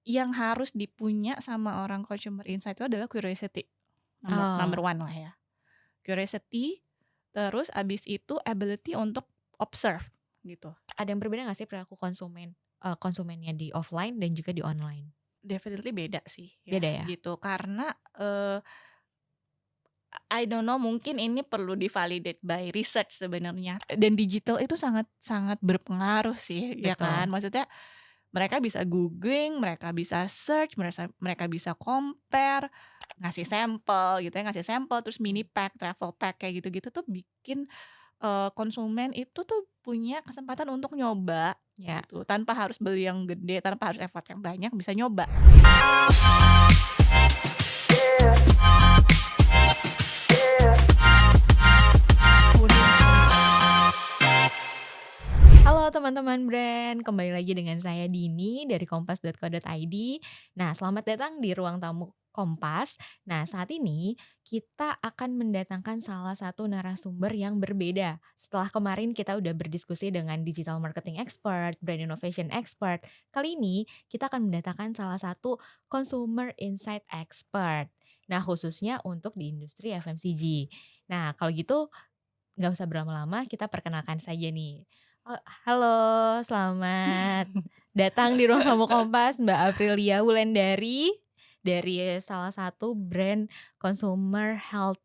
yang harus dipunya sama orang consumer insight itu adalah curiosity, Oh, number one lah ya. Curiosity, terus abis itu ability untuk observe gitu. ada yang berbeda nggak sih perilaku konsumennya di offline dan juga di online? Definitely beda sih ya Beda ya? gitu, karena, I don't know, mungkin ini perlu di-validate by research sebenarnya, dan digital itu sangat sangat berpengaruh sih, ya kan. Betul. Maksudnya mereka bisa googling, mereka bisa search, mereka bisa compare, ngasih sampel gitu ya, ngasih sampel, terus mini Mhm. pack, travel pack kayak gitu-gitu tuh bikin, konsumen itu tuh punya kesempatan untuk nyoba Ya. gitu, tanpa harus beli yang gede, tanpa harus effort yang banyak, bisa nyoba. Halo teman-teman brand, kembali lagi dengan saya Dini dari kompas.co.id. Nah, selamat datang di ruang tamu Kompas. Nah, saat ini kita akan mendatangkan salah satu narasumber yang berbeda. Setelah kemarin kita udah berdiskusi dengan digital marketing expert, brand innovation expert. Kali ini kita akan mendatangkan salah satu consumer insight expert. Nah, khususnya untuk di industri FMCG. Nah, kalau gitu nggak usah berlama-lama, kita perkenalkan saja nih. Halo, selamat datang di ruang tamu Kompas, Mbak Aprilia Wulandari dari salah satu brand consumer health,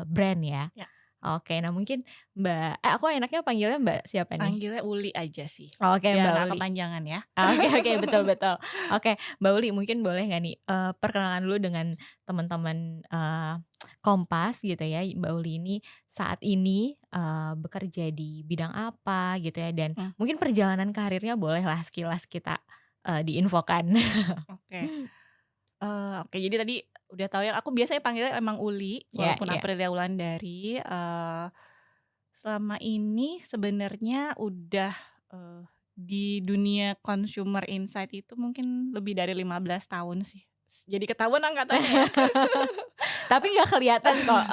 brand ya. Ya, Oke, nah mungkin aku enaknya panggilnya Mbak siapa nih? panggilnya Uli aja sih, Oke, biar Mbak nggak Uli. kepanjangan ya. Oke oke, betul betul. Oke, Mbak Uli mungkin boleh nggak nih, perkenalan dulu dengan teman-teman, Kompas gitu ya, Mbak Uli ini saat ini, bekerja di bidang apa gitu ya, dan Mhm, mungkin perjalanan karirnya bolehlah sekilas kita, diinfokan. oke. Oke, jadi tadi udah tahu ya, aku biasanya panggilnya emang Uli, Ya walaupun ya. Aprilia Wulandari. Selama ini sebenarnya udah, di dunia consumer insight itu mungkin lebih dari 15 tahun sih. Jadi ketahuan angkatannya ya. Tapi nggak kelihatan kok,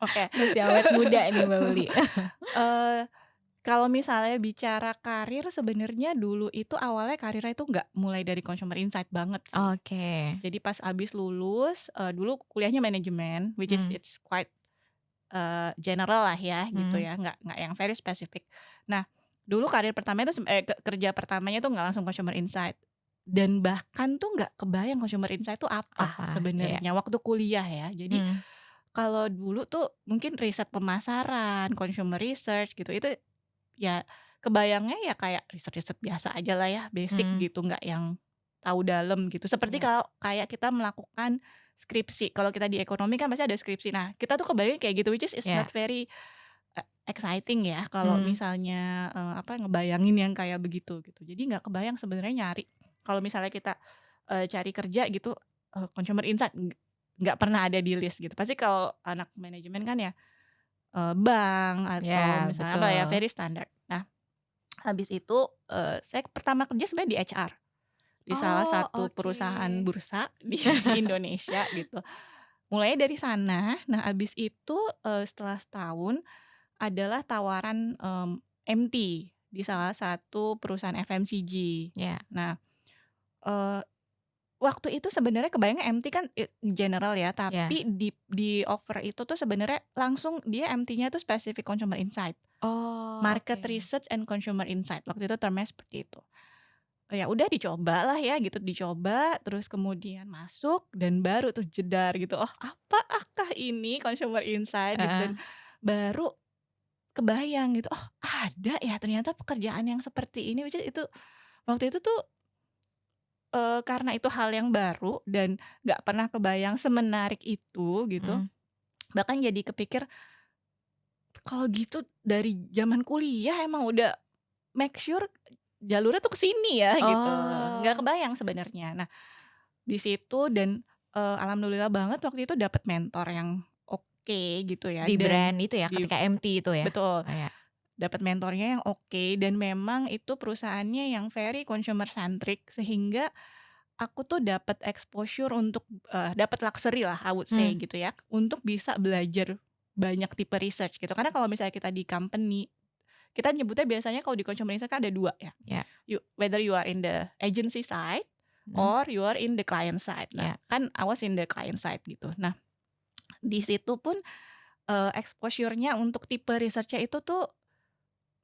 Oke, masih awet muda nih Mbak Uli. eee, kalau misalnya bicara karir sebenarnya dulu itu awalnya karirnya itu nggak mulai dari consumer insight banget sih. Oke. Jadi pas abis lulus, dulu kuliahnya manajemen, which is Mmm, it's quite general lah ya gitu mhm. ya, nggak yang very specific. Nah, dulu karir pertama itu kerja pertamanya tuh nggak langsung consumer insight, dan bahkan tuh nggak kebayang consumer insight itu apa Apa? Iya. sebenarnya waktu kuliah ya. Jadi Mhm. kalau dulu tuh mungkin riset pemasaran, consumer research gitu, itu ya kebayangnya ya kayak riset-riset biasa aja lah ya, basic Mhm. gitu, nggak yang tahu dalam gitu. Seperti Iya. kalau kayak kita melakukan skripsi, kalau kita di ekonomi kan pasti ada skripsi. Nah, kita tuh kebayangnya kayak gitu, which is not Iya. very, exciting ya kalau Mmm. misalnya, ngebayangin yang kayak begitu gitu. Jadi nggak kebayang sebenarnya nyari, kalau misalnya kita, cari kerja gitu, consumer insight nggak pernah ada di list gitu. Pasti kalau anak manajemen kan ya, bank atau Ya, misalnya apa ya, betul. very standard. Nah, habis itu, saya pertama kerja sebenarnya di HR, di salah Oh, satu perusahaan oke. bursa di Indonesia gitu. Mulainya dari sana, nah habis itu, setelah setahun adalah tawaran, MT di salah satu perusahaan FMCG. Ya. Nah, eee, waktu itu sebenarnya kebayangnya MT kan general ya, Ya. tapi di offer itu tuh sebenarnya langsung dia MT-nya tuh specific consumer insight, Oh, market oke. research and consumer insight, waktu itu termnya seperti itu. Ya udah dicobalah ya gitu, dicoba terus kemudian masuk dan baru tuh jedar gitu, "Oh, apakah ini consumer insight?" Gitu, dan Heeh. baru kebayang gitu, "Oh, ada ya ternyata pekerjaan yang seperti ini," which is itu waktu itu tuh, karena itu hal yang baru dan nggak pernah kebayang semenarik itu gitu, Mhm. bahkan jadi kepikir, kalau gitu dari zaman kuliah emang udah make sure jalurnya tuh ke sini ya gitu, nggak Oh, kebayang sebenarnya. Nah, di situ dan, alhamdulillah banget waktu itu dapat mentor yang oke gitu ya, di dan brand itu ya, di ketika MT itu ya? betul, Oh, ya. dapat mentornya yang oke dan memang itu perusahaannya yang very consumer centric, sehingga aku tuh dapat exposure untuk, dapat luxury lah I would say Mmm, gitu ya, untuk bisa belajar banyak tipe research gitu. Karena kalau misalnya kita di company, kita nyebutnya biasanya kalau di consumer research kan ada 2 ya, ya. whether you are in the agency side or you are in the client side. Nah, Ya. kan I was in the client side gitu. Nah, di situ pun, exposure-nya untuk tipe research-nya itu tuh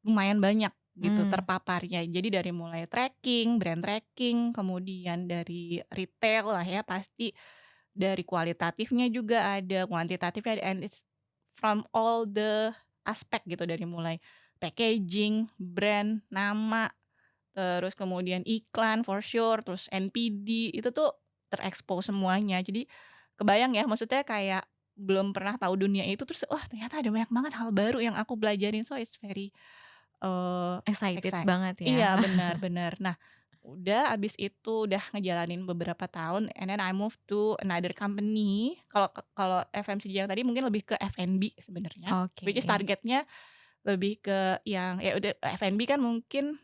lumayan banyak gitu Mmm. terpaparnya. Jadi dari mulai tracking, brand tracking, kemudian dari retail lah ya pasti, dari kualitatifnya juga ada, kuantitatifnya ada, and it's from all the aspek gitu, dari mulai packaging, brand, nama, terus kemudian iklan for sure, terus NPD, itu tuh terekspos semuanya. Jadi kebayang ya, maksudnya kayak belum pernah tahu dunia itu, terus wah ternyata ada banyak banget hal baru yang aku pelajarin, so it's very, eee, Excited excite banget ya. iya, benar benar. Nah, udah abis itu udah ngejalanin beberapa tahun, and then I move to another company. Kalau FMCG yang tadi mungkin lebih ke F&B sebenarnya, Oke. which is targetnya lebih ke yang ya udah F&B kan mungkin,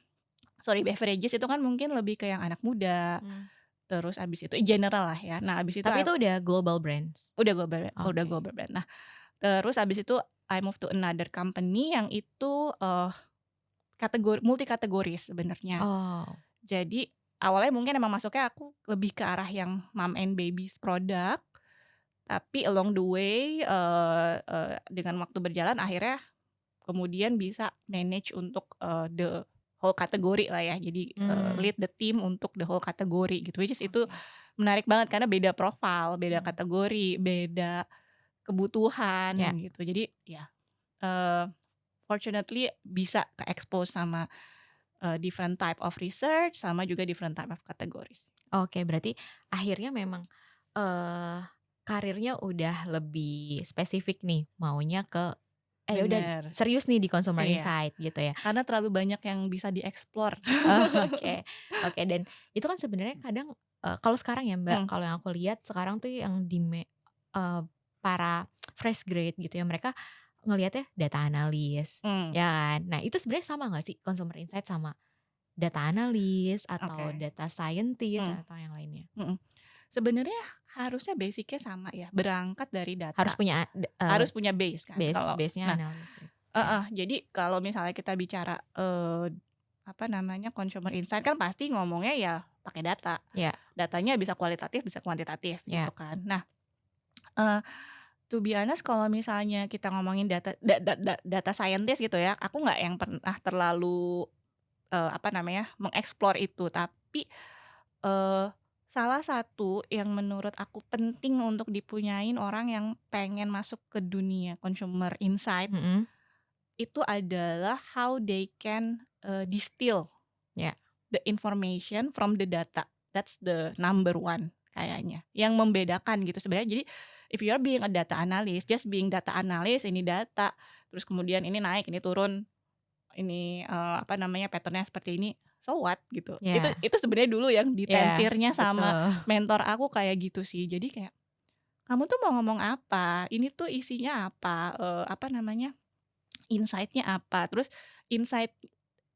sorry, beverages itu kan mungkin lebih ke yang anak muda, Mmm. terus abis itu general lah ya. Nah abis itu Tapi itu udah global brands? udah Oke. global brand. Nah, terus abis itu I move to another company yang itu, multi kategoris sebenarnya. Oh. Jadi awalnya mungkin emang masuknya aku lebih ke arah yang mom and babies product, tapi along the way, dengan waktu berjalan akhirnya kemudian bisa manage untuk, the whole kategori lah ya. Jadi, Mmm. lead the team untuk the whole kategori gitu, which is itu Oke. menarik banget karena beda profile, beda Mhm. kategori, beda kebutuhan Ya. gitu. Jadi ya, eee, fortunately bisa ke-expose sama, different type of research sama juga different type of categories. Oke, berarti akhirnya memang, eee, karirnya udah lebih spesifik nih, maunya ke ya udah Bener, serius nih di consumer iya, insight gitu ya. karena terlalu banyak yang bisa di-explore. Oh, oke. Oke, dan itu kan sebenarnya kadang, kalau sekarang ya Mbak, Mhm, kalau yang aku lihat sekarang tuh yang eee, para fresh grade gitu ya, mereka ngelihatnya data analis, mmm, ya kan. Nah itu sebenarnya sama nggak sih consumer insight sama data analis atau oke, data scientist mmm, atau yang lainnya? mhm. Sebenarnya harusnya basic-nya sama ya, berangkat dari Harus data, punya harus punya base kan kalau base-nya nah analis gitu. Ya. heeh, jadi kalau misalnya kita bicara, apa namanya, consumer insight kan pasti ngomongnya ya pakai data. Ya. Datanya bisa kualitatif, bisa kuantitatif gitu Ya. kan. Nah, eee, to be honest kalau misalnya kita ngomongin data data scientist gitu ya, aku nggak yang pernah terlalu, apa namanya, mengeksplor itu. Tapi, eee, salah satu yang menurut aku penting untuk dipunyain orang yang pengen masuk ke dunia consumer insight, Mhm. itu adalah how they can, distill Ya. the information from the data. That's the number one kayaknya, yang membedakan gitu sebenarnya. Jadi if you are being a data analyst, just being data analyst, ini data, terus kemudian ini naik, ini turun, ini, apa namanya, pattern-nya seperti ini, so what gitu. Itu Ya. itu sebenarnya dulu yang Ya, ditentirnya sama betul. mentor aku kayak gitu sih. Jadi kayak, "Kamu tuh mau ngomong apa? Ini tuh isinya apa? Apa namanya, insight-nya apa?" Terus insight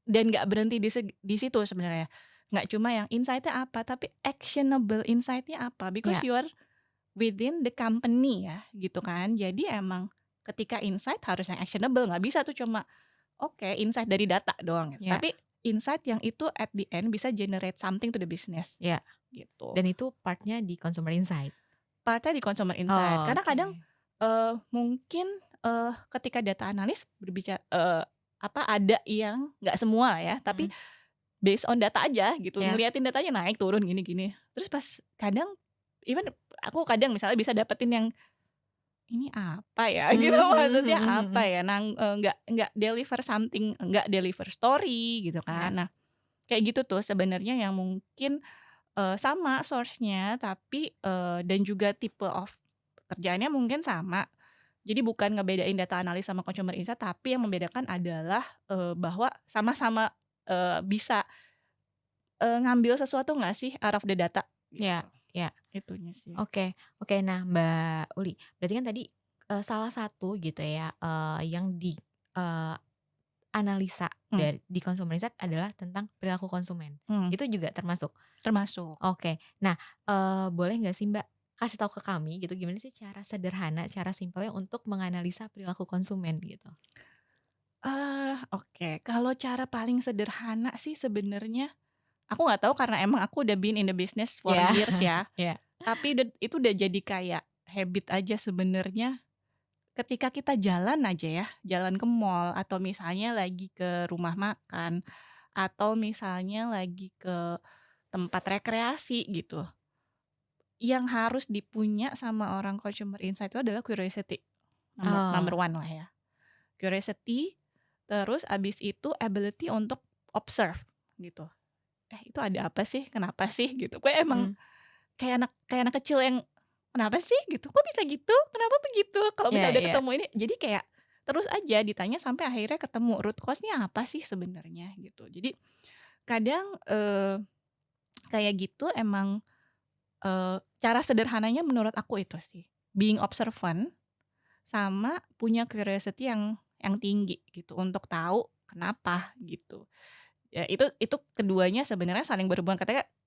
dan nggak berhenti di situ sebenarnya. Nggak cuma yang insight-nya apa, tapi actionable insight-nya apa, because Ya. you are within the company ya, gitu kan. Jadi emang ketika insight harus yang actionable, nggak bisa tuh cuma, oke, insight dari data doang gitu. Ya. Tapi insight yang itu at the end bisa generate something to the business, Ya. gitu. Dan itu part-nya di consumer insight? Part-nya di consumer insight. Karena kadang, Oke. mungkin, ketika data analis berbicara, apa, ada yang nggak semua lah ya, tapi Mhm. based on data aja gitu, Ya. ngeliatin datanya naik turun gini gini. Terus pas kadang even aku kadang misalnya bisa dapetin yang, "Ini apa ya?" Gitu, Mmm, mhm maksudnya mhm apa mhm. ya, nggak deliver something, nggak deliver story gitu kan. Ya. Nah, kayak gitu tuh sebenarnya yang mungkin, sama source-nya tapi, dan juga tipe of kerjaannya mungkin sama. Jadi bukan ngebedain data analis sama consumer insight, tapi yang membedakan adalah, bahwa sama-sama, bisa, ngambil sesuatu nggak sih out of the data gitu, Ya. Ya. itunya sih. Oke. Oke, nah Mbak Uli, berarti kan tadi, salah satu gitu ya, yang eee, analisa Mmm, di consumer insight adalah tentang perilaku konsumen. mhm, Itu juga termasuk? termasuk. Oke. Nah, boleh nggak sih Mbak kasih tahu ke kami gitu, gimana sih cara sederhana, cara simpelnya untuk menganalisa perilaku konsumen gitu? Oke, kalau cara paling sederhana sih sebenarnya, Aku nggak tahu karena emang aku udah been in the business for Iya, years ya, iya. tapi itu udah jadi kayak habit aja sebenarnya. Ketika kita jalan aja ya, jalan ke mall atau misalnya lagi ke rumah makan, atau misalnya lagi ke tempat rekreasi gitu, yang harus dipunya sama orang consumer insight itu adalah curiosity, nomor Oh, number one lah ya. Curiosity, terus abis itu ability untuk observe gitu. Itu ada apa sih? Kenapa sih? Gitu. Gue emang mhm, kayak anak kecil yang, "Kenapa sih?" Gitu, "Kok bisa gitu? Kenapa begitu?" Kalau iya, misalnya udah iya. ketemu ini jadi kayak terus aja ditanya sampai akhirnya ketemu root cause-nya apa sih sebenarnya gitu. Jadi kadang, kayak gitu emang, cara sederhananya menurut aku itu sih, being observant sama punya curiosity yang tinggi gitu untuk tahu kenapa gitu. Ya itu keduanya sebenarnya saling berhubungan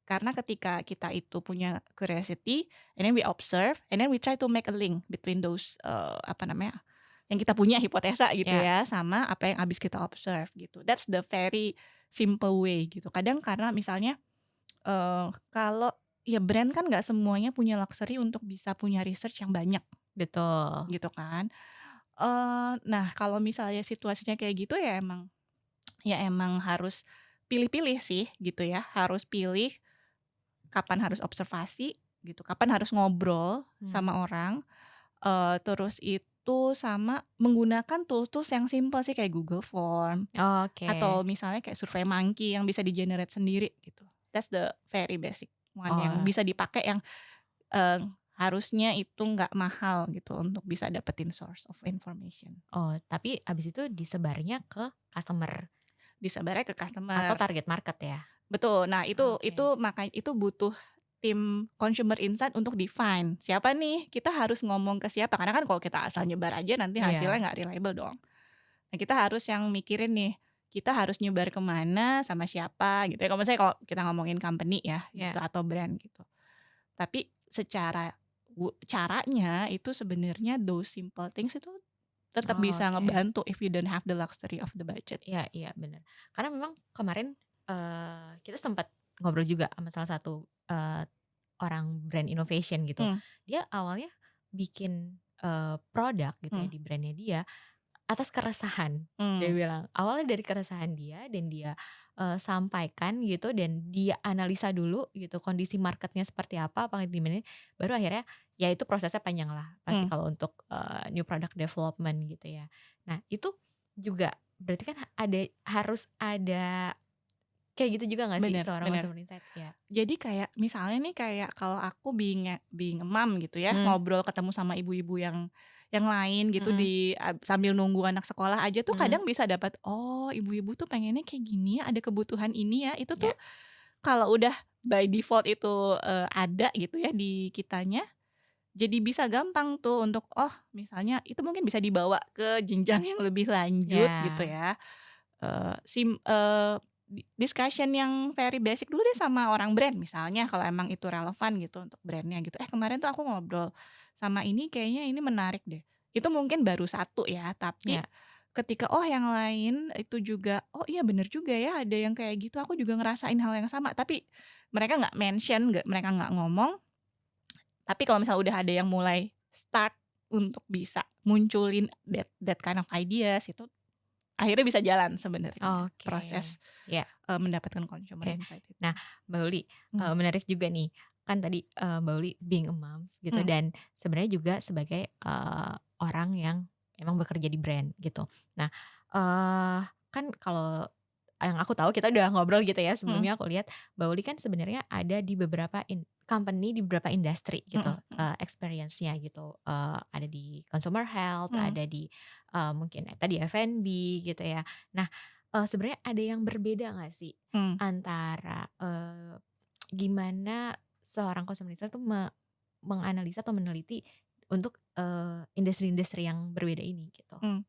karena ketika kita itu punya curiosity, and then we observe, and then we try to make a link between those, apa namanya, yang kita punya hipotesa gitu Iya, ya, sama apa yang habis kita observe gitu. That's the very simple way gitu. Kadang karena misalnya, kalau ya brand kan nggak semuanya punya luxury untuk bisa punya research yang banyak betul. gitu kan. Nah kalau misalnya situasinya kayak gitu ya emang harus pilih-pilih sih gitu ya, harus pilih kapan harus observasi gitu, kapan harus ngobrol Mmm, sama orang, terus itu sama menggunakan tools-tools yang simpel sih kayak Google Form oke. atau misalnya kayak SurveyMonkey yang bisa di-generate sendiri gitu. That's the very basic one yang Oh bisa dipakai yang, eee, harusnya itu nggak mahal gitu untuk bisa dapetin source of information. oh, tapi abis itu disebarnya ke customer Disebarnya ke atau customer. target market ya? Betul. Nah, itu Oke. makanya itu butuh tim consumer insight untuk define, siapa nih kita harus ngomong ke siapa, karena kan kalau kita asal nyebar aja nanti hasilnya Iya, nggak reliable dong. Nah, kita harus yang mikirin nih, kita harus nyebar ke mana, sama siapa gitu ya, kalau kita ngomongin company ya gitu iya. atau brand gitu. Tapi secara caranya itu sebenarnya those simple things itu tetap bisa Oke. ngebantu if you don't have the luxury of the budget. Iya, iya, bener. Karena memang kemarin, kita sempat ngobrol juga sama salah satu, orang brand innovation gitu. Mmm, Dia awalnya bikin, produk gitu ya mmm, di brand-nya dia atas keresahan, dia mmm, bilang. Awalnya dari keresahan dia dan dia, sampaikan gitu dan dia analisa dulu gitu kondisi marketnya seperti apa demand-nya, baru akhirnya ya itu prosesnya panjang lah pasti mmm, kalau untuk, new product development gitu ya. Nah itu juga berarti kan harus ada kayak gitu juga nggak sih bener seorang bener. consumer insight? Ya. Jadi kayak misalnya nih kayak kalau aku being a mom gitu ya, Mmm, ngobrol ketemu sama ibu-ibu yang lain gitu mhm, sambil nunggu anak sekolah aja tuh mhm, kadang bisa dapat, "Oh ibu-ibu tuh pengennya kayak gini ya, ada kebutuhan ini ya." Itu tuh ya, kalau udah by default itu, ada gitu ya di kitanya, jadi bisa gampang tuh untuk, oh misalnya itu mungkin bisa dibawa ke jenjang yang lebih lanjut gitu ya, ya. Discussion yang very basic dulu deh sama orang brand misalnya kalau emang itu relevan gitu untuk brand-nya gitu, kemarin tuh aku ngobrol sama ini kayaknya ini menarik deh." Itu mungkin baru satu ya, tapi ya, ketika, oh yang lain itu juga, "Oh iya bener juga ya ada yang kayak gitu, aku juga ngerasain hal yang sama." Tapi mereka nggak mention, mereka nggak ngomong, tapi kalau misalnya udah ada yang mulai start untuk bisa munculin that kind of ideas, itu akhirnya bisa jalan sebenarnya oke, proses ya. Mendapatkan consumer Oke. insight itu. Nah, Mbak Uli, Mmm, menarik juga nih, kan tadi, Mbak Uli being a moms gitu mmm, dan sebenarnya juga sebagai, orang yang emang bekerja di brand gitu. Nah, kan kalau yang aku tahu kita udah ngobrol gitu ya mhm, sebelumnya aku lihat Mbak Uli kan sebenarnya ada di beberapa company di beberapa industri gitu, mhm, mhm, experience-nya gitu, ada di consumer health, mmm, ada di, mungkin tadi F&B gitu ya. Nah, sebenarnya ada yang berbeda nggak sih mmm, antara, gimana seorang consumer insight tuh menganalisa atau meneliti untuk, industri-industri yang berbeda ini gitu? mmm.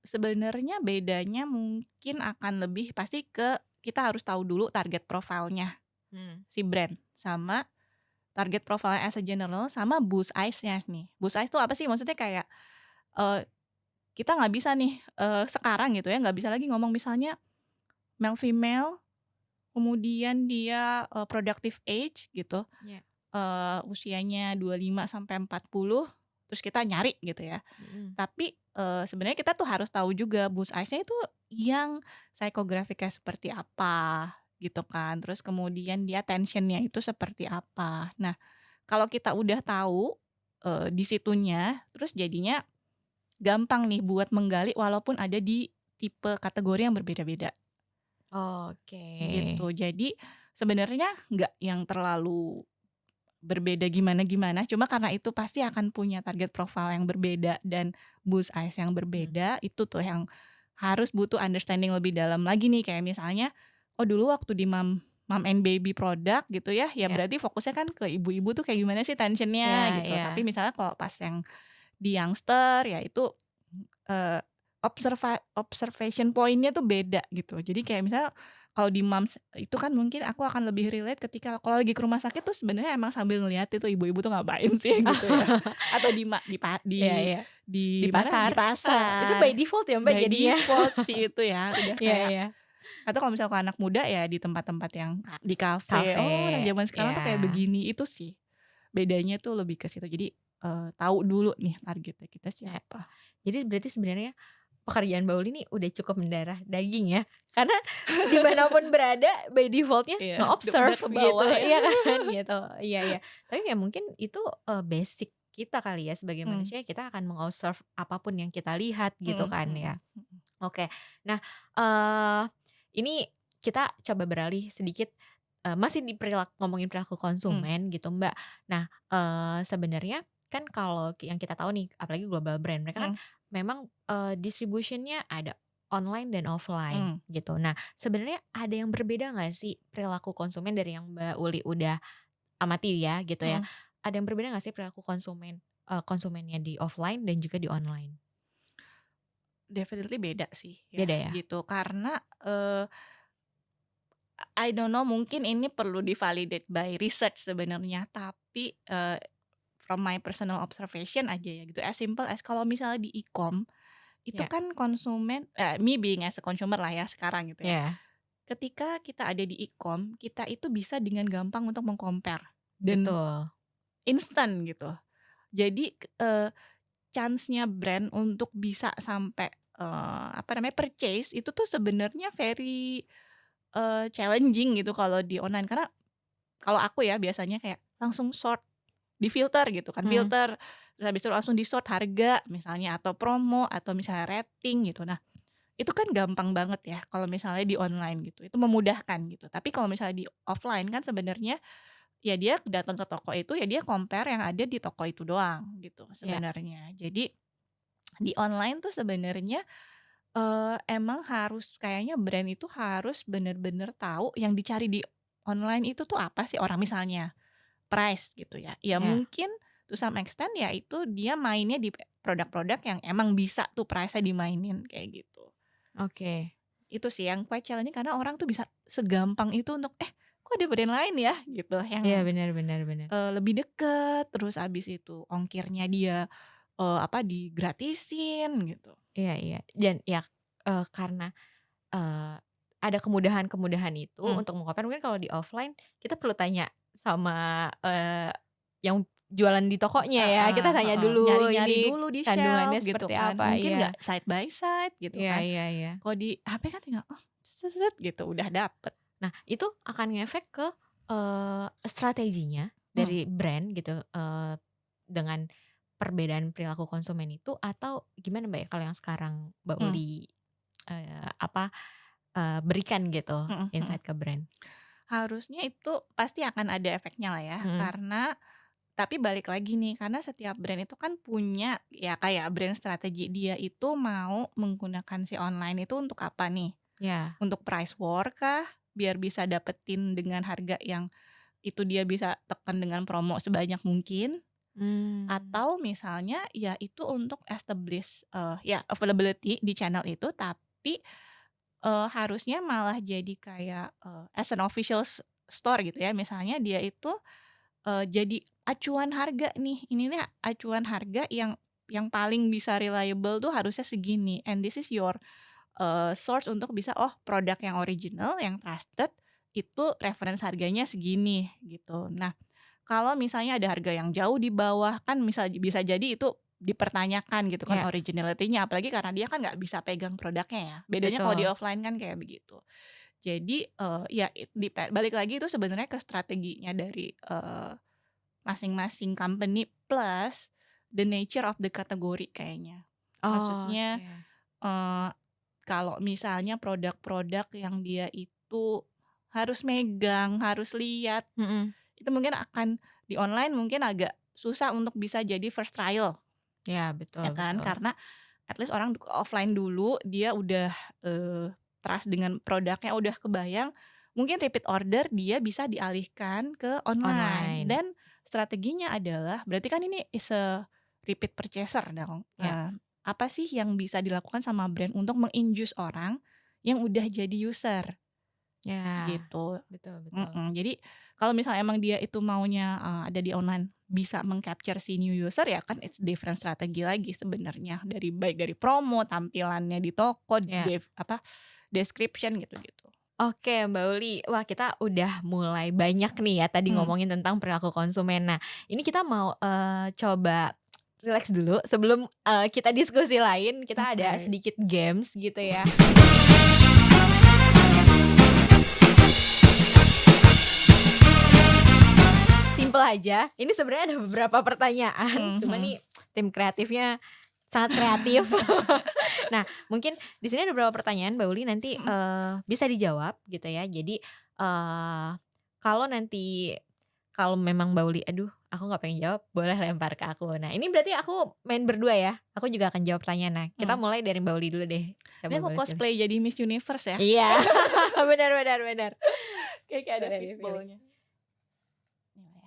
Sebenarnya bedanya mungkin akan lebih pasti ke kita harus tahu dulu target profile-nya Hmm, si brand, sama target profile as a general, sama bull's eyes-nya nih. Bull's eyes itu apa sih? Maksudnya kayak, eee, kita nggak bisa nih, sekarang gitu ya, nggak bisa lagi ngomong misalnya male female kemudian dia, productive age gitu, Ya. usianya 25 sampai 40, terus kita nyari gitu ya. Mhm. Tapi, sebenarnya kita tuh harus tahu juga Blue Eyes-nya itu yang psychographic-nya seperti apa, gitu kan. Terus kemudian dia attention-nya itu seperti apa. Nah, kalau kita udah tahu, di situnya, terus jadinya gampang nih buat menggali walaupun ada di tipe kategori yang berbeda-beda, Oke. gitu. Jadi sebenarnya nggak yang terlalu berbeda gimana-gimana, cuma karena itu pasti akan punya target profile yang berbeda dan bull's eyes yang Mhm. berbeda, itu tuh yang harus butuh understanding lebih dalam lagi nih. Kayak misalnya, oh dulu waktu di mom and baby product gitu ya, ya Ya. berarti fokusnya kan ke ibu-ibu tuh kayak gimana sih tension-nya Ya gitu. Tapi ya. misalnya kalau pas yang di youngster ya itu, eee, observation point-nya tuh beda gitu. Jadi kayak misalnya kalau di moms itu kan mungkin aku akan lebih relate ketika kalau lagi ke rumah sakit tuh sebenarnya emang sambil ngelihat itu ibu-ibu tuh ngapain sih gitu ya. Atau di ma Iya iya. Di di mana, di pasar, itu by pasar. default ya Mbak By jadinya? default sih itu ya, udah Iya kayak iya. atau kalau misalnya anak muda ya di tempat-tempat yang di kafe, Kafe, oh anak zaman sekarang tuh kayak ya. begini, itu sih. Bedanya tuh lebih ke situ. Jadi, tahu dulu nih targetnya kita Ya. siapa. Jadi berarti sebenarnya pekerjaan Baul ini udah cukup mendarah daging ya, karena dimanapun berada by default-nya Iya, udah nge-observe gitu, kebawa ya. iya kan, gitu. Iya iya. Tapi ya mungkin itu, basic kita kali ya sebagai Mmm, manusia kita akan meng-observe apapun yang kita lihat gitu mhm kan ya. mhm mhm. Oke. Nah, eee, ini kita coba beralih sedikit, masih di ngomongin perilaku Mmm, konsumen gitu, Mbak. Nah, sebenarnya kan kalau yang kita tahu nih, apalagi global brand, mereka kan mhm memang, distribution-nya ada online dan offline mhm gitu. Nah, sebenarnya ada yang berbeda nggak sih perilaku konsumen dari yang Mbak Uli udah amati ya gitu ya, mhm. ada yang berbeda nggak sih perilaku konsumennya di offline dan juga di online? Definitely beda sih ya, Beda ya? gitu. Karena, I don't know mungkin ini perlu di-validate by research sebenarnya, tapi, from my personal observation aja ya gitu, as simple as kalau misalnya di e-com, itu Ya kan konsumen me being as a consumer lah ya sekarang gitu ya. ya, Ketika kita ada di e-com, kita itu bisa dengan gampang untuk meng-compare dan betul. instan gitu. Jadi, chance-nya brand untuk bisa sampai, apa namanya, purchase itu tuh sebenarnya very, challenging gitu kalau di online. Karena kalau aku ya biasanya kayak langsung sort, di-filter gitu kan, Mhm. filter, terus habis itu langsung di-sort harga misalnya atau promo atau misalnya rating gitu. Nah, itu kan gampang banget ya kalau misalnya di online gitu, itu memudahkan gitu. Tapi kalau misalnya di offline kan sebenarnya, ya dia datang ke toko itu, ya dia compare yang ada di toko itu doang gitu Ya. sebenarnya. Jadi di online tuh sebenarnya, emang harus kayaknya brand itu harus bener-bener tahu yang dicari di online itu tuh apa sih, orang misalnya price gitu ya, ya Ya, mungkin to some extent ya itu dia mainnya di produk-produk yang emang bisa tuh price-nya dimainin kayak gitu. oke. Itu sih yang quite challenging karena orang tuh bisa segampang itu untuk, kok ada brand lain ya?" Gitu Iya, yang, benar benar benar. lebih deket, terus abis itu ongkirnya dia, apa, digratisin gitu. Iya iya. Dan ya, karena, eee, ada kemudahan-kemudahan itu Mmm, untuk meng mungkin kalau di offline kita perlu tanya sama, yang jualan di tokonya ya, kita heeh tanya heeh, dulu nyari-nyari ini dulu di kandungannya shelf gitu seperti kan, apa, mungkin nggak iya. side by side gitu Iya kan. iya iya. Kalau di HP kan tinggal, gitu udah dapet. Nah, itu akan ngefek ke, strateginya Mmm dari brand gitu, dengan perbedaan perilaku konsumen itu atau gimana Mbak ya kalau yang sekarang Mbak mmm, Uli, apa, berikan gitu mhm mhm. insight ke brand? Harusnya itu pasti akan ada efeknya lah ya, Mhm, karena tapi balik lagi nih, karena setiap brand itu kan punya ya kayak brand strategi dia itu mau menggunakan si online itu untuk apa nih? iya. Untuk price war kah? Biar bisa dapetin dengan harga yang itu dia bisa tekan dengan promo sebanyak mungkin? Mmm, Atau misalnya ya itu untuk establish, ya availability di channel itu tapi, harusnya malah jadi kayak, as an official store gitu ya. Misalnya dia itu, jadi acuan harga nih, ini nih acuan harga yang paling bisa reliable tuh harusnya segini and this is your, source untuk bisa, oh produk yang original, yang trusted, itu reference harganya segini gitu. Nah, kalau misalnya ada harga yang jauh di bawah kan bisa jadi itu dipertanyakan gitu kan Ya, originality-nya, apalagi karena dia kan nggak bisa pegang produknya ya. Bedanya kalau di betul. offline kan kayak begitu. Jadi, ya balik lagi itu sebenarnya ke strateginya dari, masing-masing company plus the nature of the category kayaknya. Maksudnya, Oke. eee, kalau misalnya produk-produk yang dia itu harus megang, harus lihat, Mhm. itu mungkin akan di online mungkin agak susah untuk bisa jadi first trial, Ya, betul ya kan. betul. Karena at least orang offline dulu dia udah, trust dengan produknya udah kebayang, mungkin repeat order dia bisa dialihkan ke online Online. dan strateginya adalah berarti kan ini is a repeat purchaser dong, Ya. apa sih yang bisa dilakukan sama brand untuk meng-induce orang yang udah jadi user Ya, gitu. betul betul. Jadi kalau misalnya emang dia itu maunya, ada di online bisa meng-capture si new user ya kan it's different strategi lagi sebenarnya dari baik dari promo, tampilannya di toko, Ya. description gitu-gitu. Oke, Mbak Uli. Wah, kita udah mulai banyak nih ya tadi Mmm, ngomongin tentang perilaku konsumen. Nah, ini kita mau, coba rileks dulu sebelum, kita diskusi lain, kita ada oke. sedikit games gitu ya. Simple aja, ini sebenarnya ada beberapa pertanyaan, Mhm cuma mhm. nih tim kreatifnya sangat kreatif. Nah, mungkin di sini ada beberapa pertanyaan Mbak Uli nanti, Mhm. bisa dijawab gitu ya. Jadi, kalau nanti kalau memang Mbak Uli, "Aduh aku nggak pengen jawab," boleh lempar ke aku. Nah, ini berarti aku main berdua ya? Aku juga akan jawab pertanyaan. Nah, kita Mmm. mulai dari Mbak Uli dulu deh. Ini Coba aku boleh pilih. cosplay jadi Miss Universe ya, Iya, benar benar benar. kayak ada Boleh dipilih. fishbowl-nya. Ini ya,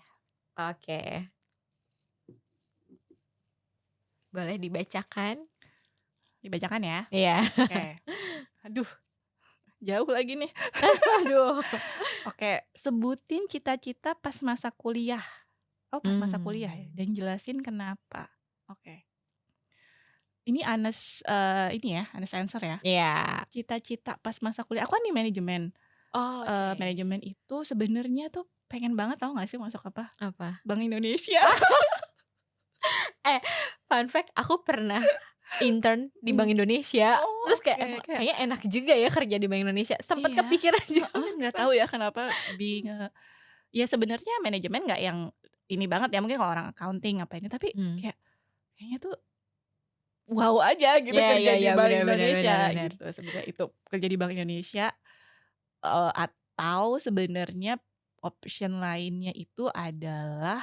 Oke, boleh dibacakan. dibacakan ya? Iya. Oke. Aduh, jauh lagi nih. Aduh. Oke, sebutin cita-cita pas masa kuliah. Oh, pas masa kuliah ya? Mmm. Dan jelasin kenapa. Oke. Ini ini ya, honest answer ya. Iya. Cita-cita pas masa kuliah aku kan di manajemen. Oke. Manajemen itu sebenarnya tuh pengen banget tahu nggak sih masuk apa? Apa? Bank Indonesia. Eh, fun fact aku pernah intern di Bank Mmm. Indonesia, Oh, terus kayak oke. Kayak kayaknya enak juga ya kerja di Bank Indonesia, sempet iya, kepikiran juga heeh, nggak beneran. tahu ya kenapa ya sebenarnya manajemen nggak yang ini banget ya, mungkin kalau orang accounting apa ini, tapi Mmm. kayak kayaknya tuh wow aja gitu Iya kerja iya di iya, Bank benar benar benar Indonesia benar. gitu, sebenarnya itu kerja di Bank Indonesia, atau sebenarnya option lainnya itu adalah,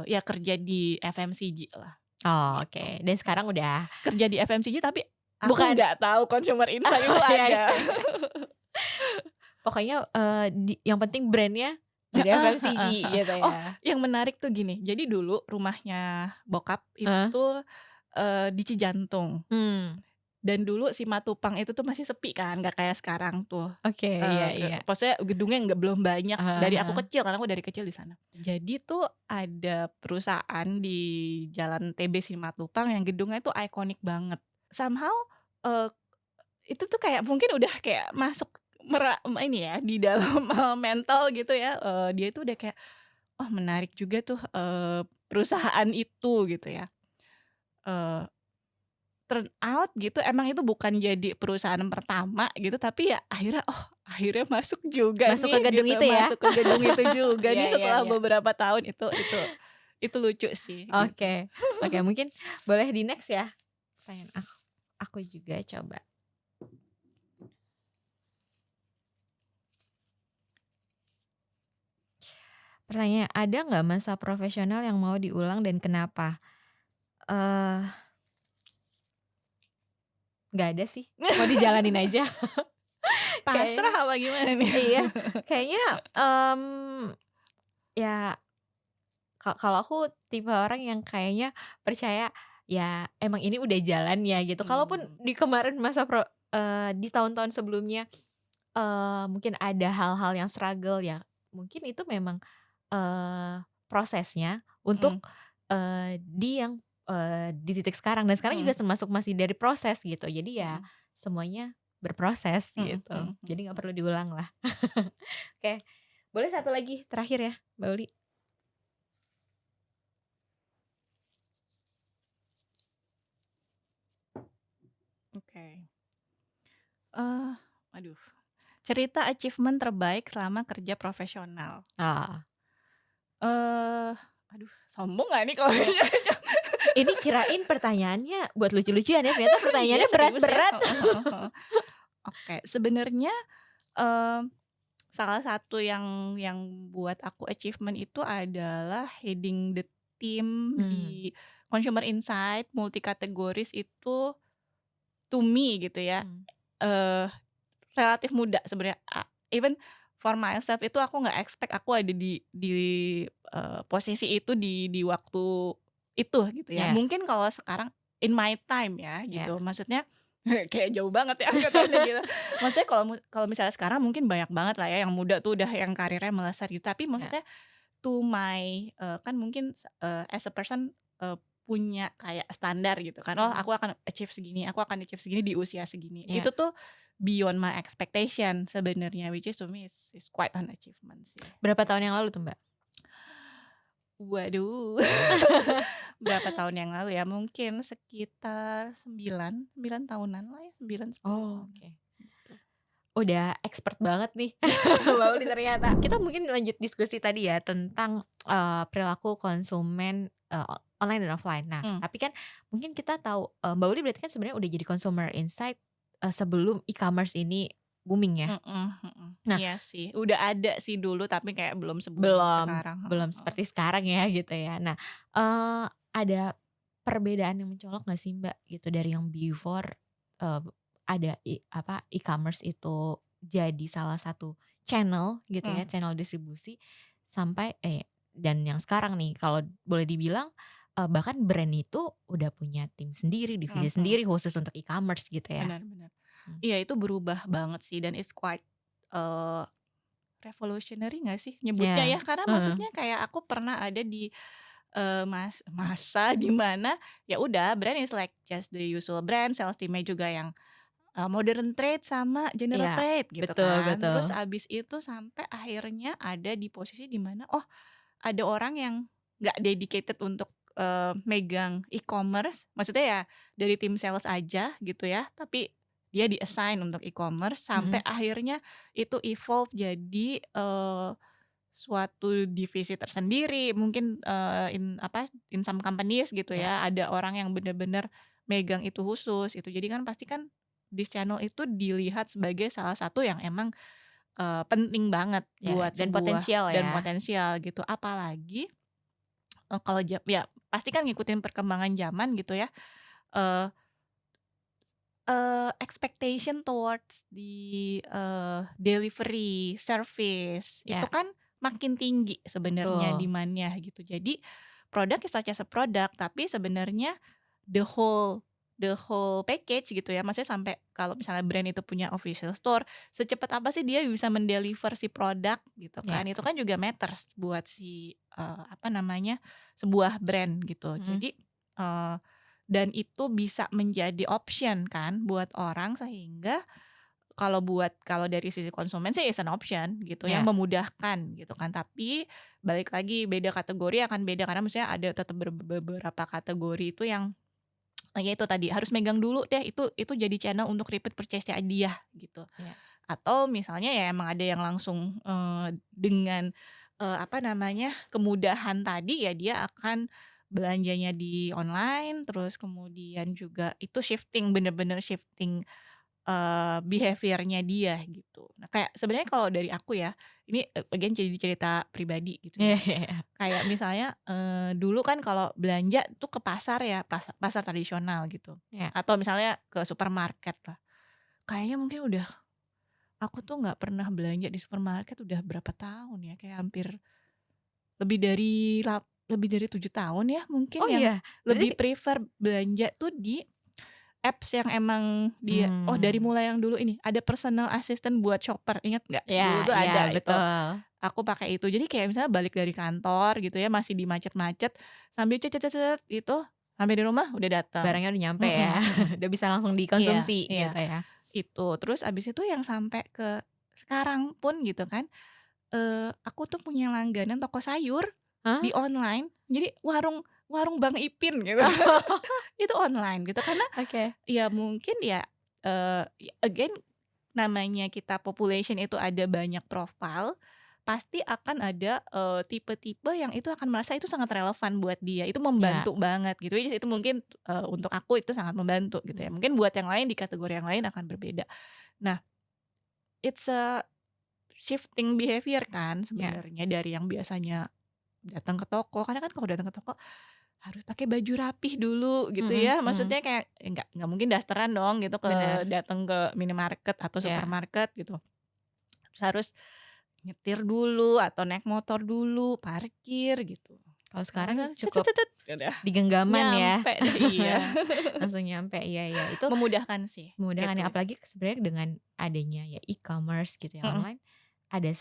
ya kerja di FMCG lah Oh, gitu. oke, dan sekarang udah Kerja di FMCG tapi aku bukan nggak tahu consumer insight itu iya iya ada. iya. Pokoknya, yang penting brand-nya dari Heeh FMCG heeh heeh. gitu Oh, ya? yang menarik tuh gini, jadi dulu rumahnya bokap Heeh. itu, di Cijantung Mmm. dan dulu Simatupang itu tuh masih sepi kan, nggak kayak sekarang tuh. Oke, iya iya. Maksudnya gedungnya belum banyak Heeh dari aku heeh. kecil, karena aku dari kecil di sana. Jadi tuh ada perusahaan di Jalan TB Simatupang yang gedungnya tuh ikonik banget. Somehow, eee, itu tuh kayak mungkin udah kayak masuk ini ya, di dalam, mental gitu ya, dia itu udah kayak, "Oh menarik juga tuh, perusahaan itu," gitu ya. Eee Turn out gitu emang itu bukan jadi perusahaan pertama gitu, tapi ya akhirnya, oh akhirnya masuk juga Masuk ke nih gedung gitu, itu ya? masuk ke gedung itu juga Iya nih iya setelah iya. beberapa tahun itu lucu sih gitu. Oke. Oke, mungkin boleh di-next ya pertanyaan aku juga coba. Pertanyaannya, ada nggak masa profesional yang mau diulang dan kenapa? Eee, nggak ada sih, mau dijalanin aja. Pasrah Kayaknya apa gimana nih? iya, kayaknya, ya kalau aku tipe orang yang kayaknya percaya, ya emang ini udah jalannya gitu. Kalaupun Mmm, di kemarin di tahun-tahun sebelumnya, mungkin ada hal-hal yang struggle ya, mungkin itu memang, prosesnya untuk, mhm di titik sekarang dan sekarang juga mhm termasuk masih dari proses gitu. Jadi ya mhm. semuanya berproses Mhm gitu. mhm Jadi mhm. nggak perlu diulang lah. Oke, boleh satu lagi terakhir ya, Mbak Uli? Oke. Eh, aduh, cerita achievement terbaik selama kerja profesional. Ah, Eh, aduh, sombong gak nih kalau ini kirain pertanyaannya buat lucu-lucuan ya, ternyata iya pertanyaannya serius ya? berat-berat. Heeh heeh heeh. Oke, sebenarnya, mmm, salah satu yang buat aku achievement itu adalah heading the team Mmm, di Consumer Insight multi kategoris itu to me gitu ya, mhm, eee, relatif muda sebenarnya, even for myself itu aku nggak expect aku ada di posisi itu di waktu itu gitu ya. iya Mungkin kalau sekarang in my time ya iya. gitu, maksudnya kayak jauh banget ya angkatannya gitu. Maksudnya kalau misalnya sekarang mungkin banyak banget lah ya yang muda tuh udah yang karirnya melesat gitu, tapi Iya, maksudnya to my, kan mungkin as a person, punya kayak standar gitu kan, "Oh mhm, aku akan achieve segini di usia segini." iya. Itu tuh beyond my expectation sebenarnya, which is to me is quite an achievement sih. Berapa tahun yang lalu tuh, Mbak? Waduh, berapa tahun yang lalu ya, mungkin sekitar 9 tahunan lah ya, 9 10 Oh, tahunan oke. gitu. Udah expert banget nih Mbak Uli ternyata. Kita mungkin lanjut diskusi tadi ya tentang, perilaku konsumen, online dan offline. Nah, Mmm. tapi kan mungkin kita tahu, Mbak Uli berarti kan sebenarnya udah jadi consumer insight, sebelum e-commerce ini booming ya? Mhm mhm. Nah, Iya sih, udah ada sih dulu tapi kayak belum se-booming belum sekarang, heeh belum heeh. seperti sekarang ya gitu ya. Nah, ada perbedaan yang mencolok nggak sih Mbak gitu dari yang before, eee, ada e-commerce itu jadi salah satu channel gitu Mmm, ya, channel distribusi sampai dan yang sekarang nih kalau boleh dibilang, bahkan brand itu udah punya tim sendiri, divisi mhm mhm. sendiri khusus untuk e-commerce gitu ya. Benar benar. Mmm, Iya itu berubah banget sih dan it's quite, eee, revolutionary nggak sih nyebutnya iya, ya? Karena heeh, maksudnya kayak aku pernah ada di, masa di mana ya udah brand is like just the usual brand, sales team-nya juga yang, modern trade sama general iya, trade gitu betul kan. betul, Terus abis itu sampai akhirnya ada di posisi di mana, oh ada orang yang nggak dedicated untuk, megang e-commerce, maksudnya ya dari tim sales aja gitu ya, tapi dia di-assign untuk e-commerce sampai mhm, akhirnya itu evolve jadi, suatu divisi tersendiri mungkin, in some companies gitu iya ya, ada orang yang bener-bener megang itu khusus itu. Jadi kan pasti kan this channel itu dilihat sebagai salah satu yang emang, penting banget iya, buat dan sebuah potensial dan ya. potensial gitu. Apalagi kalau ya pasti kan ngikutin perkembangan zaman gitu ya, eee expectation towards delivery service itu Ya, kan makin tinggi sebenarnya betul. demand-nya gitu. Jadi produk is not just a product, tapi sebenarnya the whole package gitu ya. Maksudnya sampai kalau misalnya brand itu punya official store, secepat apa sih dia bisa mendeliver si produk gitu Ya, kan. Itu kan juga matters buat si, apa namanya, sebuah brand gitu. mhm, Jadi, dan itu bisa menjadi option kan buat orang sehingga kalau dari sisi konsumen sih is an option gitu yang ya, memudahkan gitu kan. Tapi balik lagi beda kategori akan beda karena misalnya ada tetap beberapa kategori itu yang, ya itu tadi harus megang dulu deh itu jadi channel untuk repeat purchase-nya dia gitu. ya, Atau misalnya ya emang ada yang langsung, dengan, apa namanya, kemudahan tadi ya dia akan belanjanya di online, terus kemudian juga itu shifting, bener-bener shifting, behavior-nya dia gitu. Nah kayak sebenarnya kalau dari aku ya, ini, again jadi cerita pribadi gitu iya ya. iya iya, Kayak misalnya, dulu kan kalau belanja tuh ke pasar ya, pasar tradisional gitu, iya. atau misalnya ke supermarket lah. Kayaknya mungkin udah aku tuh nggak pernah belanja di supermarket udah berapa tahun ya, kayak hampir lebih dari lebih dari 7 tahun ya mungkin Oh yang iya? lebih Berarti prefer belanja tuh di apps yang emang dia dari mmm, mulai yang dulu ini, ada personal assistant buat shopper, inget nggak? iya Dulu tuh iya, ada itu, betul. aku pakai itu. Jadi kayak misalnya balik dari kantor gitu ya, masih di macet-macet, sambil itu, sampai di rumah udah datang. Barangnya udah nyampe ya, Mhm mhm. udah bisa langsung Iya dikonsumsi iya. gitu ya? Itu, terus abis itu yang sampai ke sekarang pun gitu kan, aku tuh punya langganan toko sayur Hah? di online, jadi warung warung Bang Ipin gitu. Itu online gitu karena Oke. ya mungkin ya, again namanya kita population itu ada banyak profile, pasti akan ada, tipe-tipe yang itu akan merasa itu sangat relevan buat dia, itu Ya. membantu banget gitu. Which is itu mungkin, untuk aku itu sangat membantu gitu ya. Mhm. Mungkin buat yang lain di kategori yang lain akan berbeda. Nah, it's a shifting behavior kan Ya. sebenarnya dari yang biasanya datang ke toko, karena kan kalau datang ke toko harus pakai baju rapih dulu gitu Mhm ya, mhm. maksudnya kayak nggak mungkin dasteran dong gitu Bener. datang ke minimarket atau Ya. supermarket gitu. Terus harus nyetir dulu atau naik motor dulu, parkir gitu. Kalau Kalau sekarang misalnya cukup udah di genggaman ya. nyampe deh, iya. Langsung nyampe, iya iya. Itu Memudahkan sih, memudahkan ya, gitu. apalagi sebenarnya dengan adanya ya e-commerce gitu ya, Mhm, online, ada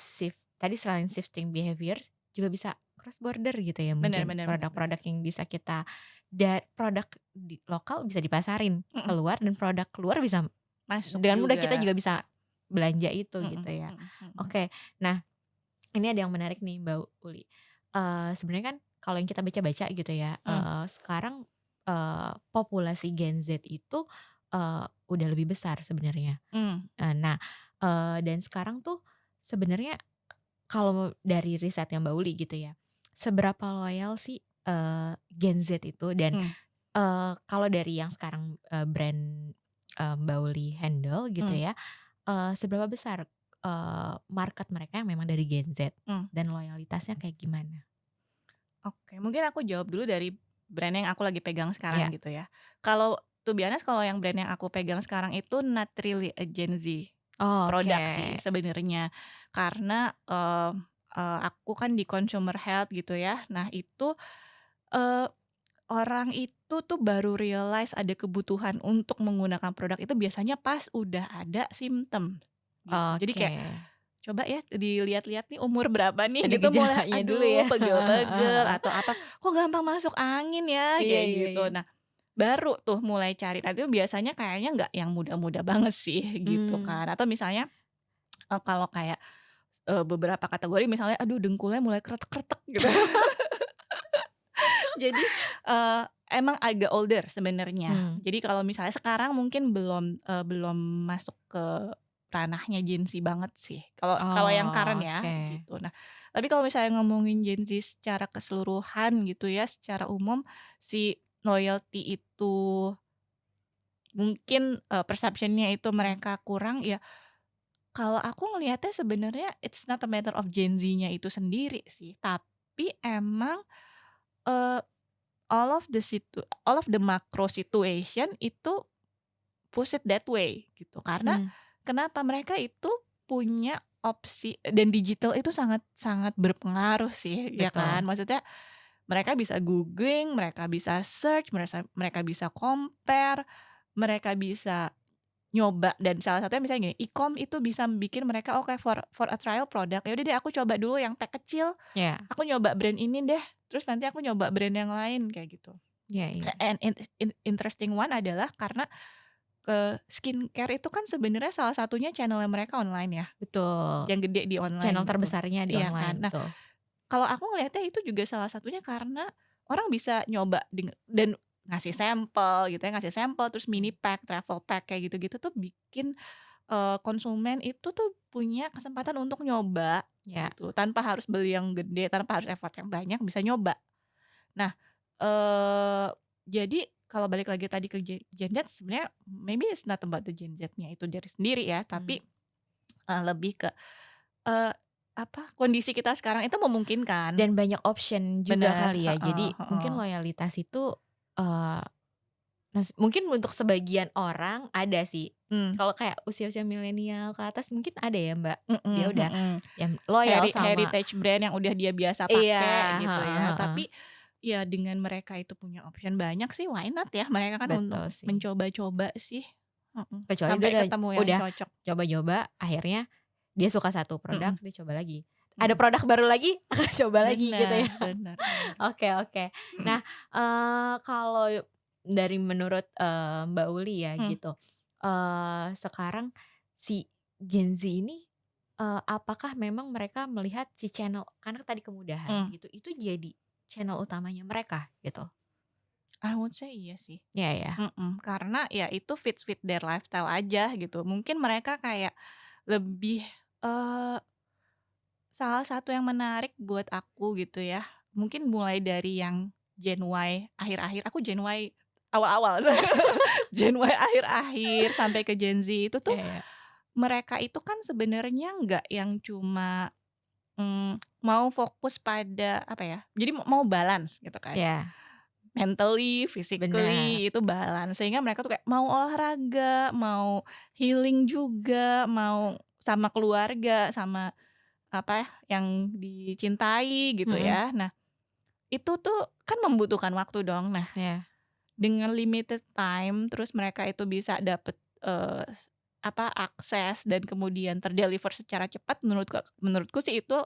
tadi selain shifting behavior, juga bisa cross border gitu ya, bener mungkin bener bener bener. produk-produk yang bisa kita produk di lokal bisa dipasarin Mhm, keluar, dan produk keluar bisa masuk dengan mudah kita juga. juga bisa belanja itu gitu Mhm ya. mhm mhm. Oke, nah ini ada yang menarik nih Mbak Uli, sebenarnya kan kalau yang kita baca-baca gitu ya, Mmm, sekarang, populasi Gen Z itu, udah lebih besar sebenarnya. mmm, Nah, dan sekarang tuh sebenarnya kalau dari riset yang Mbak Uli gitu ya, seberapa loyal sih, Gen Z itu, dan, mmm, kalau dari yang sekarang, brand, Mbak Uli handle gitu mmm, ya, seberapa besar, market mereka yang memang dari Gen Z, mmm. dan loyalitasnya kayak gimana? Oke, mungkin aku jawab dulu dari brand yang aku lagi pegang sekarang Ya. gitu ya. Kalau to be honest kalau yang brand yang aku pegang sekarang itu not really a Gen Z Oh, oke. produk sih sebenarnya. Karena, aku kan di consumer health gitu ya. Nah itu, eee, orang itu tuh baru realize ada kebutuhan untuk menggunakan produk itu biasanya pas udah ada simptom gitu. Jadi Oke. kayak coba ya dilihat-lihat nih umur berapa nih Ada gitu mulai, gejalanya dulu aduh ya. pegel-pegel atau apa, kok gampang masuk angin ya, Iya kayak iya gitu. iya. Nah, baru tuh mulai cari, nah itu biasanya kayaknya nggak yang muda-muda banget sih gitu Mmm. kan. Atau misalnya, kalau kayak, beberapa kategori misalnya aduh dengkulnya mulai kretek-kretek gitu. Jadi, emang agak older sebenarnya. Mmm. Jadi kalau misalnya sekarang mungkin belum masuk ke ranahnya Gen Z banget sih, kalau kalau yang current Oh, ya, oke. gitu. Nah, tapi kalau misalnya ngomongin Gen Z secara keseluruhan gitu ya, secara umum, si loyalty itu mungkin, perception-nya itu Mhm. mereka kurang, ya kalau aku ngelihatnya sebenarnya it's not a matter of Gen Z-nya itu sendiri sih, tapi emang, eee all of the macro situation itu push it that way gitu. Karena Mmm. kenapa? Mereka itu punya opsi dan digital itu sangat sangat berpengaruh sih, ya kan? Betul. Maksudnya mereka bisa googling, mereka bisa search, mereka bisa compare, mereka bisa nyoba dan salah satunya misalnya gini, e-com itu bisa bikin mereka oke for a trial product, ya udah deh aku coba dulu yang pack kecil, Ya. aku nyoba brand ini deh, terus nanti aku nyoba brand yang lain, kayak gitu. Iya iya. And interesting one adalah karena, skincare itu kan sebenarnya salah satunya channel-nya mereka online ya, Betul. yang gede di online Channel gitu. terbesarnya di Iya online, kan. Nah, betul. kalau aku ngelihatnya itu juga salah satunya karena orang bisa nyoba dan ngasih sampel gitu ya, ngasih sampel terus mini Mmm. pack, travel pack kayak gitu-gitu tuh bikin, konsumen itu tuh punya kesempatan untuk nyoba Ya. gitu, tanpa harus beli yang gede, tanpa harus effort yang banyak, bisa nyoba. Nah, eee, jadi kalau balik lagi tadi ke Gen Z sebenarnya maybe it's not about the Gen Z-nya itu dari sendiri ya, Mmm. tapi, lebih ke, eee, apa, kondisi kita sekarang itu memungkinkan. Dan banyak option juga Bener, kali ya. heeh Jadi heeh. mungkin loyalitas itu, eee, mungkin untuk sebagian orang ada sih. Mmm, Kalau kayak usia-usia milenial ke atas mungkin ada ya Mbak, dia mhm udah mhm. yang loyal sama. Heritage brand yang udah dia biasa Iya, pakai gitu heeh ya. heeh. Tapi, ya dengan mereka itu punya option banyak sih, why not ya, mereka kan untuk Betul sih. mencoba-coba sih, Kecuali dia sampai udah ketemu yang udah cocok. coba-coba, akhirnya dia suka satu produk, Mhm dia coba lagi. Ada mhm. produk baru lagi, akan coba lagi gitu ya. Bener bener bener. Oke oke. Nah, kalau dari menurut, Mbak Uli ya Mmm, gitu, sekarang si Gen Z ini, apakah memang mereka melihat si channel karena tadi kemudahan Mmm, gitu, itu jadi channel utamanya mereka gitu? I would say iya sih. Iya ya? Karena ya itu fit their lifestyle aja gitu. Mungkin mereka kayak lebih, eee, salah satu yang menarik buat aku gitu ya, mungkin mulai dari yang Gen Y akhir-akhir, aku Gen Y awal-awal, Gen Y akhir-akhir sampai ke Gen Z itu tuh, Iya iya. mereka itu kan sebenarnya nggak yang cuma, mau fokus pada apa ya, jadi mau balance gitu kan. Iya, Mentally, benar. physically itu balance, sehingga mereka tuh kayak mau olahraga, mau healing juga, mau sama keluarga, sama apa, yang dicintai gitu Mhm, ya. Nah, itu tuh kan membutuhkan waktu dong. Nah, iya. dengan limited time, terus mereka itu bisa dapet, apa, akses dan kemudian ter-deliver secara cepat, menurutku sih itu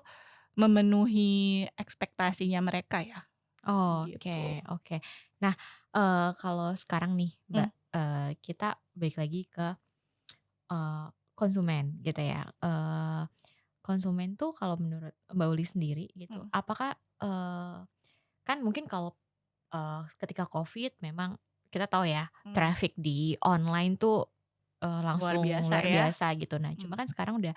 memenuhi ekspektasinya mereka ya, gitu. Oke oke. Nah, kalau sekarang nih Mmm, Mbak, kita balik lagi ke, eee, konsumen gitu ya, konsumen tuh kalau menurut Mbak Uli sendiri gitu, mhm, apakah, kan mungkin kalau, ketika Covid memang kita tahu ya mmm, traffic di online tuh, luar langsung biasa luar ya. biasa gitu. Nah, cuma Mhm, kan sekarang udah,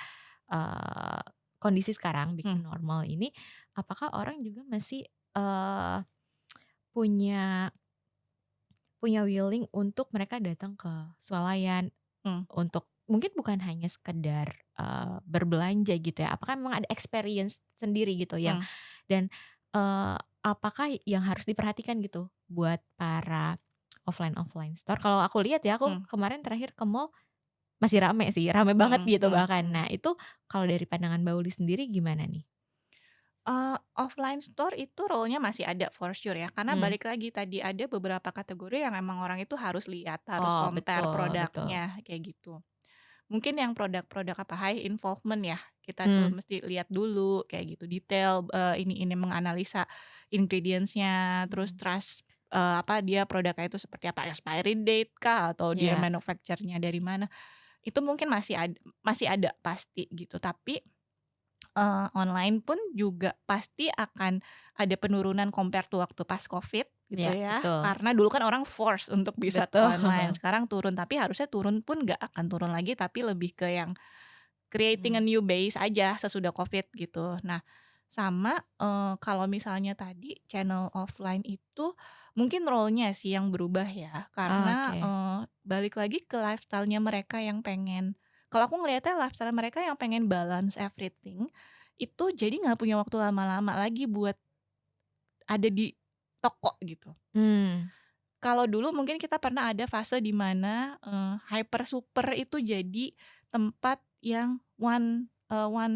eee, kondisi sekarang back to mmm, normal ini, apakah orang juga masih, punya punya willing untuk mereka datang ke swalayan mmm, untuk mungkin bukan hanya sekedar, berbelanja gitu ya, apakah memang ada experience sendiri gitu yang mmm, dan, apakah yang harus diperhatikan gitu buat para offline-offline store? Kalau aku lihat ya, aku mmm, kemarin terakhir ke mall masih rame sih, rame banget mhm gitu mhm bahkan. mhm. Nah itu kalau dari pandangan Mbak Uli sendiri gimana nih? Offline store itu role-nya masih ada for sure ya, karena Mmm, balik lagi tadi ada beberapa kategori yang emang orang itu harus lihat, harus oh compare betul betul. produknya, kayak gitu. Mungkin yang produk-produk apa, high involvement ya, kita tuh Mmm, mesti lihat dulu kayak gitu, detail, ini menganalisa ingredients-nya, terus mhm, trust, apa, dia produknya itu seperti apa, expiry date kah, atau dia iya, manufacture-nya dari mana, itu mungkin masih ada pasti gitu. Tapi online pun juga pasti akan ada penurunan compare to waktu pas Covid gitu iya ya, betul, karena dulu kan orang force untuk bisa ke betul. online, sekarang turun, tapi harusnya turun pun nggak akan turun lagi, tapi lebih ke yang creating a Mmm, new base aja sesudah Covid gitu. Nah, sama, kalau misalnya tadi channel offline itu mungkin role-nya sih yang berubah ya, karena, oke. balik lagi ke lifestyle-nya mereka yang pengen, kalau aku ngelihatnya lifestyle mereka yang pengen balance everything, itu jadi nggak punya waktu lama-lama lagi buat ada di toko gitu. Mmm, Kalau dulu mungkin kita pernah ada fase di mana, hyper super itu jadi tempat yang one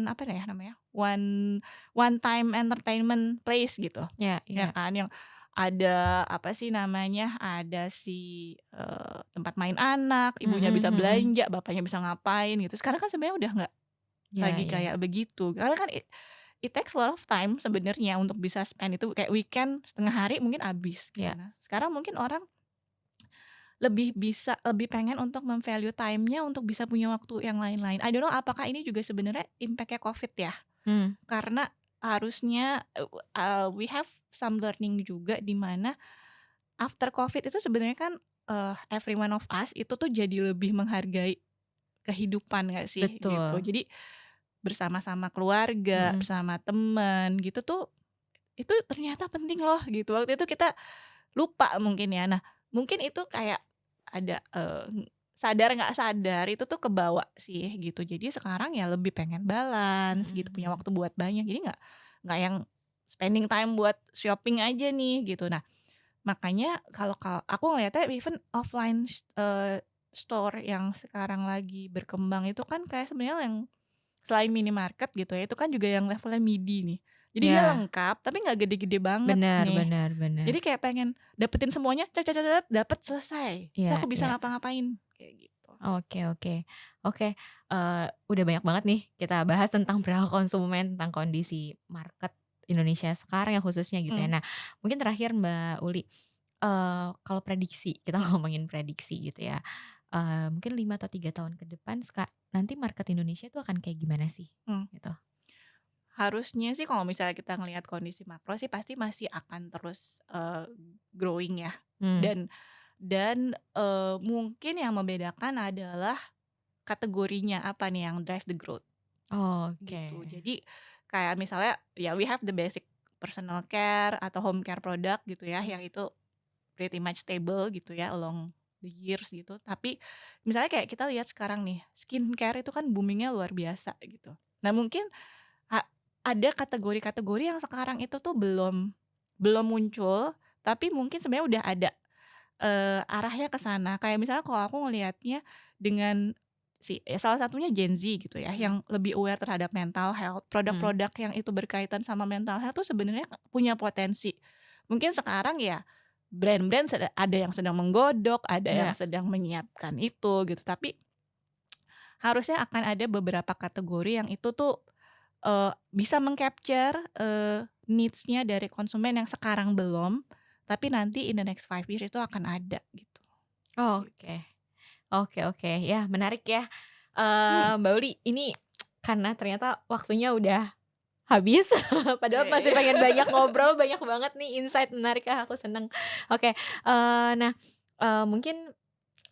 apa ya namanya, one time entertainment place gitu, iya ya iya, kan. Yang ada apa sih namanya, ada si, tempat main anak, ibunya mhm bisa mhm, belanja, bapaknya bisa ngapain gitu. Sekarang kan sebenarnya udah nggak iya lagi iya, kayak begitu. Karena kan it takes a lot of time sebenarnya untuk bisa spend itu, kayak weekend setengah hari mungkin habis gitu. iya, Nah, sekarang mungkin orang lebih pengen untuk time-nya untuk bisa punya waktu yang lain-lain. I don't know apakah ini juga sebenarnya impact-nya Covid ya? mmm, Karena harusnya, we have some learning juga di mana after Covid itu sebenarnya kan, every one of us itu tuh jadi lebih menghargai kehidupan nggak sih, gitu. betul, Jadi bersama-sama keluarga, mhm, bersama teman gitu tuh, itu ternyata penting loh gitu. Waktu itu kita lupa mungkin ya. Nah, mungkin itu kayak ada, sadar nggak sadar itu tuh kebawa sih gitu. Jadi sekarang ya lebih pengen balance mhm gitu, punya mhm, waktu buat banyak. Jadi nggak yang spending time buat shopping aja nih gitu. Nah, makanya kalau aku ngelihatnya even offline store yang sekarang lagi berkembang itu kan kayak sebenarnya yang selain minimarket gitu ya, itu kan juga yang levelnya midi nih. Jadi dia iya, lengkap tapi nggak gede-gede banget benar nih. benar benar, Jadi kayak pengen dapetin semuanya, dapet, selesai. Terus iya aku bisa iya, ngapa-ngapain, kayak gitu. oke oke, oke, udah banyak banget nih kita bahas tentang perilaku konsumen, tentang kondisi market Indonesia sekarang ya khususnya gitu ya. Mmm, Nah, mungkin terakhir Mbak Uli, kalau prediksi, kita ngomongin prediksi gitu ya, mungkin 5 atau 3 tahun ke depan nanti market Indonesia itu akan kayak gimana sih? Mmm. Gitu. Harusnya sih kalau misalnya kita ngelihat kondisi makro sih pasti masih akan terus, growing ya. Mmm. Dan mungkin yang membedakan adalah kategorinya apa nih yang drive the growth Oke. gitu. Jadi kayak misalnya ya we have the basic personal care atau home care product gitu ya, yang itu pretty much stable gitu ya along the years gitu. Tapi misalnya kayak kita lihat sekarang nih, skincare itu kan booming-nya luar biasa gitu. Nah mungkin A ada kategori-kategori yang sekarang itu tuh belum belum muncul, tapi mungkin sebenarnya udah ada, arahnya ke sana. Kayak misalnya kalau aku ngelihatnya dengan salah satunya Gen Z gitu ya, Mhm. yang lebih aware terhadap mental health, Mhm. produk-produk yang itu berkaitan sama mental health tuh sebenarnya punya potensi. Mungkin sekarang ya brand-brand ada yang sedang menggodok, ada yang Iya. sedang menyiapkan itu gitu, tapi harusnya akan ada beberapa kategori yang itu tuh bisa meng-capture, needs-nya dari konsumen yang sekarang belum, tapi nanti in the next 5 years itu akan ada gitu. Gitu. Oke. Oke, ya menarik ya, Mhm, Mbak Uli, ini karena ternyata waktunya udah habis, padahal iya masih iya. pengen banyak ngobrol, banyak banget nih insight menarik, Kak, aku seneng. Oke, nah, mungkin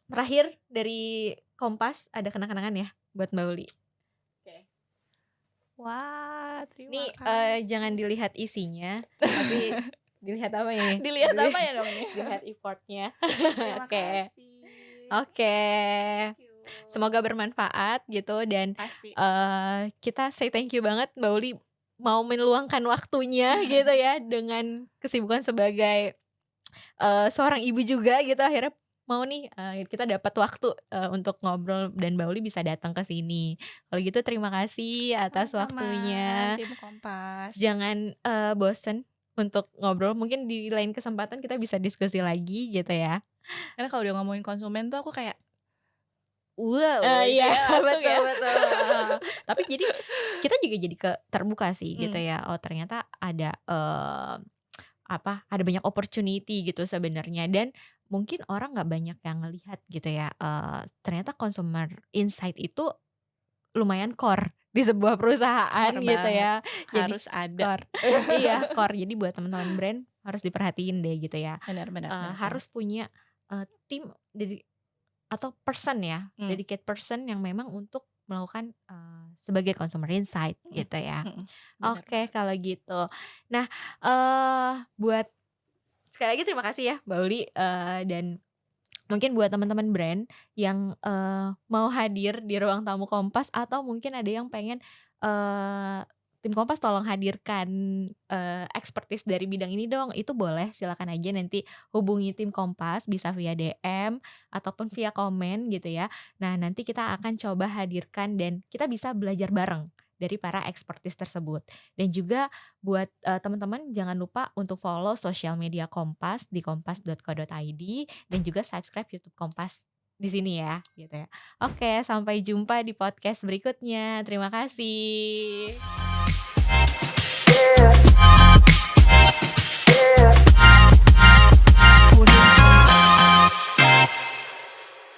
terakhir dari Kompas ada kenang-kenangan ya buat Mbak Uli? Oke. Wah, Ini, terima jangan kasih. dilihat isinya, tapi dilihat apa ini? Dilihat apa ya namanya? Dilihat effort-nya. Terima Oke. kasih. Oke. Thank you. Semoga bermanfaat gitu dan, Pasti. kita say thank you banget Mbak Uli mau meluangkan waktunya gitu ya dengan kesibukan sebagai, seorang ibu juga gitu akhirnya mau nih, kita dapat waktu, untuk ngobrol dan Mbak Uli bisa datang ke sini. Kalau gitu terima kasih atas Sama-sama, waktunya. tim Kompas. Jangan, bosen untuk ngobrol, mungkin di lain kesempatan kita bisa diskusi lagi gitu ya. Karena kalau udah ngomongin konsumen tuh aku kayak, wow, gitu Iya, ya langsung betul ya. betul, heeh. Tapi jadi kita juga jadi terbuka sih gitu Mmm, ya, oh ternyata ada, ada banyak opportunity gitu sebenarnya dan mungkin orang nggak banyak yang ngelihat gitu ya, ternyata consumer insight itu lumayan core di sebuah perusahaan core gitu banget, ya. Jadi harus ada. core iya core, jadi buat teman-teman brand harus diperhatiin deh gitu ya, Benar benar benar banget. harus punya, tim atau person ya, Mmm, dedicate person yang memang untuk melakukan, sebagai consumer insight mhm gitu ya. mhm, bener Oke banget. kalau gitu. Nah, buat sekali lagi terima kasih ya Mbak Uli, dan mungkin buat teman-teman brand yang, mau hadir di ruang tamu Kompas atau mungkin ada yang pengen, tim Kompas tolong hadirkan, expertise dari bidang ini dong, itu boleh silakan aja nanti hubungi tim Kompas bisa via DM ataupun via komen gitu ya. Nah nanti kita akan coba hadirkan dan kita bisa belajar bareng dari para expertise tersebut. Dan juga buat, teman-teman jangan lupa untuk follow sosial media Kompas di kompas.co.id dan juga subscribe YouTube Kompas di sini ya, gitu ya. Oke, sampai jumpa di podcast berikutnya. Terima kasih.